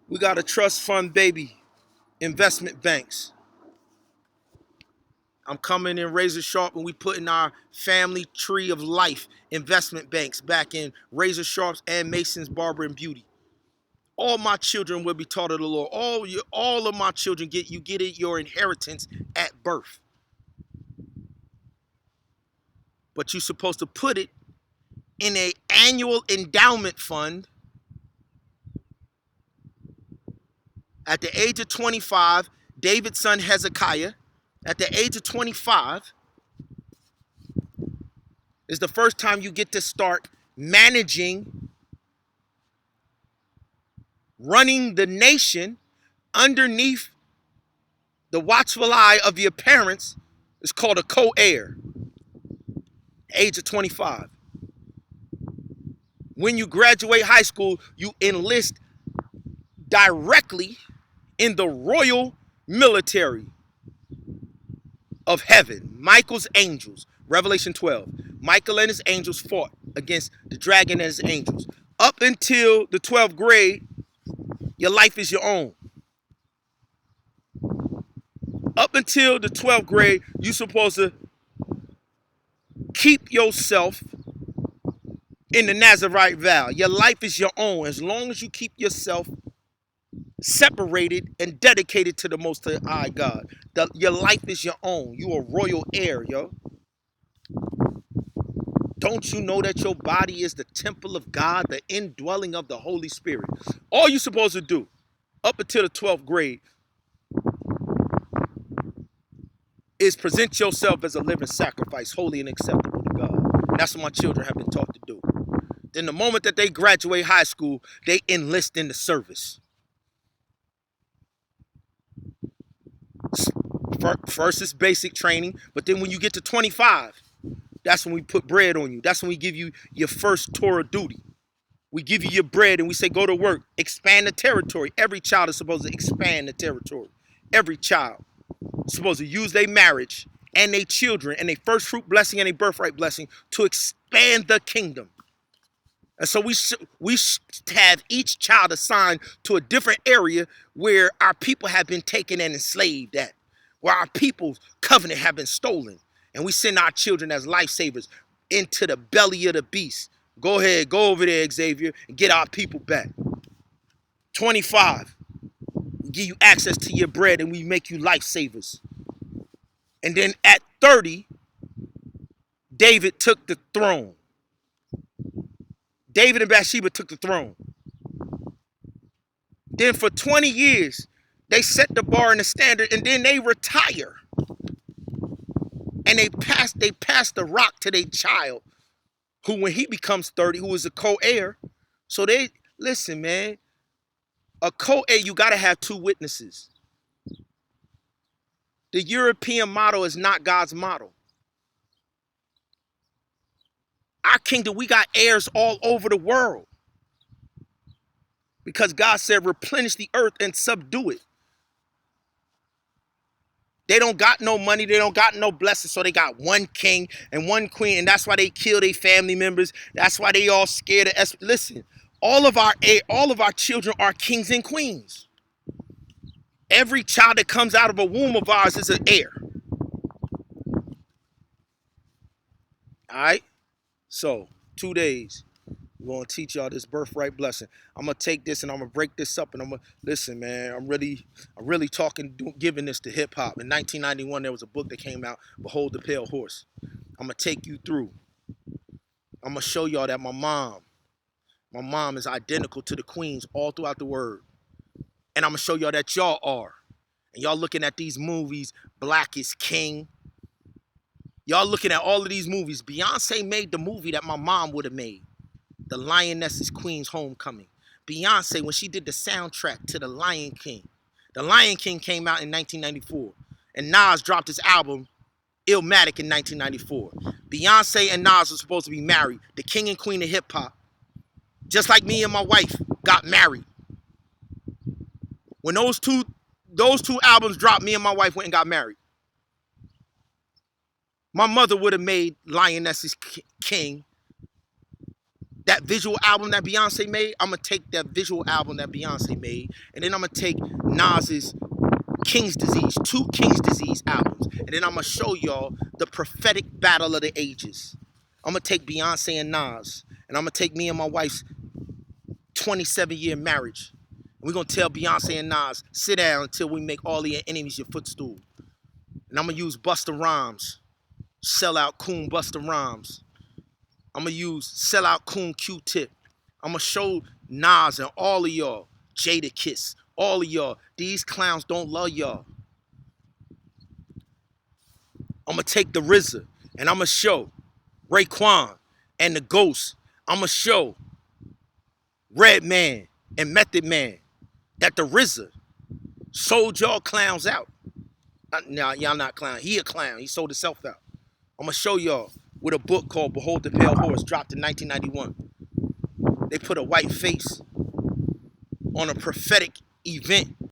We got a trust fund, baby. Investment banks. I'm coming in razor sharp and we putting our family tree of life investment banks back in razor sharps and Mason's Barber and Beauty. All my children will be taught of the Lord. All of my children get it your inheritance at birth. But you're supposed to put it in an annual endowment fund. At the age of 25, David's son Hezekiah, at the age of 25, is the first time you get to start managing, running the nation underneath the watchful eye of your parents. Is called a co-heir. Age of 25. When you graduate high school, you enlist directly in the royal military of heaven. Michael's angels. Revelation 12. Michael and his angels fought against the dragon and his angels. Up until the 12th grade, your life is your own. Up until the 12th grade, you're supposed to keep yourself in the Nazarite vow. Your life is your own as long as you keep yourself separated and dedicated to the Most High God. Your life is your own. You a royal heir, yo. Don't you know that your body is the temple of God, the indwelling of the Holy Spirit? All you're supposed to do up until the 12th grade is present yourself as a living sacrifice, holy and acceptable to God. And that's what my children have been taught to do. Then the moment that they graduate high school, they enlist in the service. First is basic training, but then when you get to 25, that's when we put bread on you. That's when we give you your first Torah duty. We give you your bread and we say, go to work, expand the territory. Every child is supposed to expand the territory. Every child is supposed to use their marriage and their children and their first fruit blessing and their birthright blessing to expand the kingdom. And so we have each child assigned to a different area where our people have been taken and enslaved at, where our people's covenant have been stolen. And we send our children as lifesavers into the belly of the beast. Go ahead, go over there, Xavier, and get our people back. 25, we give you access to your bread and we make you lifesavers. And then at 30, David took the throne. David and Bathsheba took the throne. Then for 20 years, they set the bar and the standard, and then they retire. And they pass the rock to their child, who when he becomes 30, who is a co-heir. So they, listen, man, a co-heir, you got to have two witnesses. The European model is not God's model. Our kingdom, we got heirs all over the world. Because God said, replenish the earth and subdue it. They don't got no money. They don't got no blessings. So they got one king and one queen. And that's why they kill their family members. That's why they all scared of us. Listen, all of our children are kings and queens. Every child that comes out of a womb of ours is an heir. All right? So, 2 days. We're going to teach y'all this birthright blessing. I'm going to take this and I'm going to break this up and I'm going to, listen, man, I'm really giving this to hip hop. In 1991, there was a book that came out, Behold the Pale Horse. I'm going to take you through. I'm going to show y'all that my mom is identical to the queens all throughout the word. And I'm going to show y'all that y'all are. And y'all looking at these movies, Black is King. Y'all looking at all of these movies. Beyonce made the movie that my mom would have made. The Lioness is Queen's Homecoming. Beyonce, when she did the soundtrack to The Lion King. The Lion King came out in 1994. And Nas dropped his album, Illmatic, in 1994. Beyonce and Nas were supposed to be married. The king and queen of hip hop. Just like me and my wife got married. When those two albums dropped, me and my wife went and got married. My mother would have made Lioness is King. That visual album that Beyonce made, I'm going to take that visual album that Beyonce made, and then I'm going to take Nas's King's Disease, 2 King's Disease albums, and then I'm going to show y'all the prophetic battle of the ages. I'm going to take Beyonce and Nas, and I'm going to take me and my wife's 27-year marriage. We're going to tell Beyonce and Nas, sit down until we make all of your enemies your footstool. And I'm going to use Busta Rhymes, sell out Coon Busta Rhymes. I'm going to use sell out Coon Q-Tip. I'm going to show Nas and all of y'all, Jada Kiss, all of y'all, these clowns don't love y'all. I'm going to take the RZA, and I'm going to show Raekwon and the Ghost. I'm going to show Redman and Method Man that the RZA sold y'all clowns out. Nah, y'all not clown. He a clown. He sold himself out. I'm going to show y'all with a book called Behold the Pale Horse, dropped in 1991. They put a white face on a prophetic event